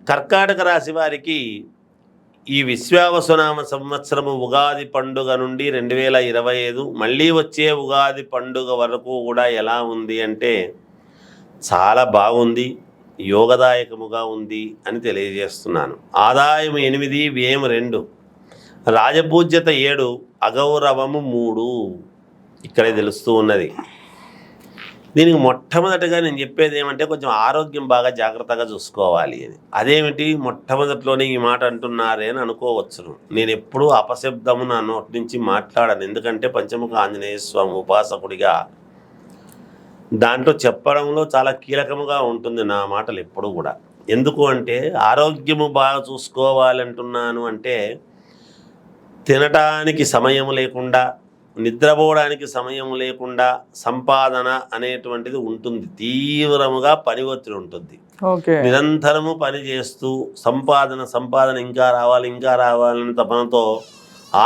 కర్కాటక రాశి వారికి ఈ విశ్వావసునామ సంవత్సరము ఉగాది పండుగ నుండి 2025 మళ్ళీ వచ్చే ఉగాది పండుగ వరకు కూడా ఎలా ఉంది అంటే చాలా బాగుంది, యోగదాయకముగా ఉంది అని తెలియజేస్తున్నాను. ఆదాయం 8, వ్యయం 2, రాజపూజ్యత 7, అగౌరవము 3 ఇక్కడే తెలుస్తూ ఉన్నది. దీనికి మొట్టమొదటిగా నేను చెప్పేది ఏమంటే కొంచెం ఆరోగ్యం బాగా జాగ్రత్తగా చూసుకోవాలి అని. అదేమిటి మొట్టమొదటిలోనే ఈ మాట అంటున్నారే అని అనుకోవచ్చును. నేను ఎప్పుడూ అపశబ్దము నా నోటి నుంచి మాట్లాడను, ఎందుకంటే పంచముఖ ఆంజనేయ స్వామి ఉపాసకుడిగా దాంట్లో చెప్పడంలో చాలా కీలకముగా ఉంటుంది నా మాటలు ఎప్పుడు కూడా. ఎందుకు అంటే ఆరోగ్యము బాగా చూసుకోవాలంటున్నాను అంటే తినటానికి సమయం లేకుండా, నిద్రపోవడానికి సమయం లేకుండా సంపాదన అనేటువంటిది ఉంటుంది. తీవ్రముగా పని ఒత్తిడి ఉంటుంది. నిరంతరము పని చేస్తూ సంపాదన ఇంకా రావాలని తపనతో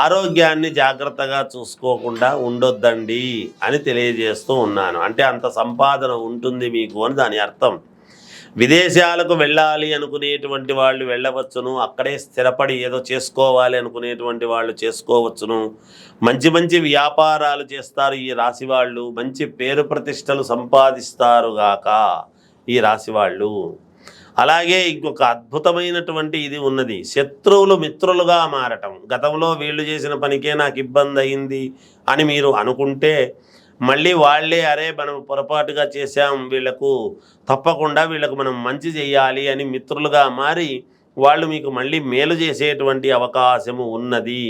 ఆరోగ్యాన్ని జాగ్రత్తగా చూసుకోకుండా ఉండొద్దండి అని తెలియజేస్తూ ఉన్నాను. అంటే అంత సంపాదన ఉంటుంది మీకు అని దాని అర్థం. విదేశాలకు వెళ్ళాలి అనుకునేటువంటి వాళ్ళు వెళ్ళవచ్చును, అక్కడే స్థిరపడి ఏదో చేసుకోవాలి అనుకునేటువంటి వాళ్ళు చేసుకోవచ్చును. మంచి మంచి వ్యాపారాలు చేస్తారు ఈ రాశి వాళ్ళు, మంచి పేరు ప్రతిష్టలు సంపాదిస్తారుగాక ఈ రాశి వాళ్ళు. అలాగే ఇంకొక అద్భుతమైనటువంటి ఇది ఉన్నది, శత్రువులు మిత్రులుగా మారటం. గతంలో వీళ్ళు చేసిన పనికే నాకు ఇబ్బంది అయింది అని మీరు అనుకుంటే మళ్ళీ వాళ్ళే అరే మనం పొరపాటుగా చేశాం, వీళ్ళకు మనం మంచి చేయాలి అని మిత్రులుగా మారి వాళ్ళు మీకు మళ్ళీ మేలు చేసేటువంటి అవకాశము ఉన్నది.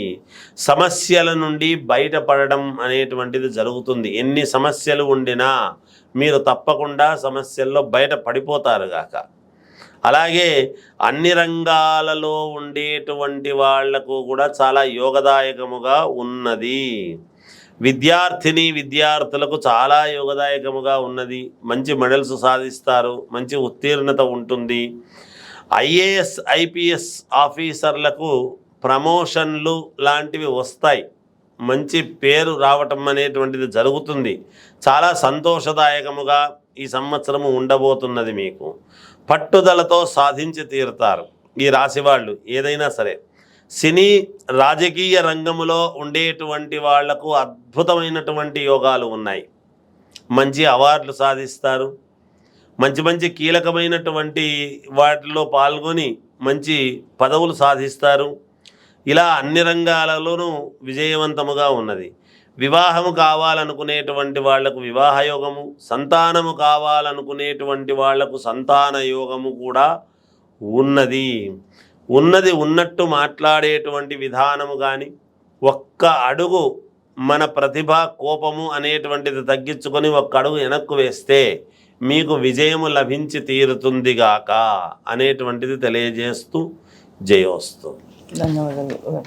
సమస్యల నుండి బయటపడడం అనేటువంటిది జరుగుతుంది. ఎన్ని సమస్యలు ఉండినా మీరు తప్పకుండా సమస్యల్లో బయట పడిపోతారుగాక. అలాగే అన్ని రంగాలలో ఉండేటువంటి వాళ్లకు కూడా చాలా యోగదాయకముగా ఉన్నది. విద్యార్థులకు చాలా యోగదాయకముగా ఉన్నది. మంచి మెడల్స్ సాధిస్తారు, మంచి ఉత్తీర్ణత ఉంటుంది. ఐఏఎస్ ఐపీఎస్ ఆఫీసర్లకు ప్రమోషన్లు లాంటివి వస్తాయి, మంచి పేరు రావటం అనేటువంటిది జరుగుతుంది. చాలా సంతోషదాయకముగా ఈ సంవత్సరము ఉండబోతున్నది. మీకు పట్టుదలతో సాధించి తీరుతారు ఈ రాశి వాళ్ళు ఏదైనా సరే. సినీ రాజకీయ రంగంలో ఉండేటువంటి వాళ్లకు అద్భుతమైనటువంటి యోగాలు ఉన్నాయి. మంచి అవార్డులు సాధిస్తారు, మంచి కీలకమైనటువంటి వాటిలో పాల్గొని మంచి పదవులు సాధిస్తారు. ఇలా అన్ని రంగాలలోనూ విజయవంతముగా ఉన్నది. వివాహము కావాలనుకునేటువంటి వాళ్లకు వివాహ యోగము, సంతానము కావాలనుకునేటువంటి వాళ్లకు సంతాన యోగము కూడా ఉన్నట్టు మాట్లాడేటువంటి విధానము కానీ, ఒక్క అడుగు మన ప్రతిభ కోపము అనేటువంటిది తగ్గించుకొని ఒక్క అడుగు వెనక్కు వేస్తే మీకు విజయము లభించి తీరుతుందిగాక అనేటువంటిది తెలియజేస్తూ జయోస్తు. ధన్యవాదాలు.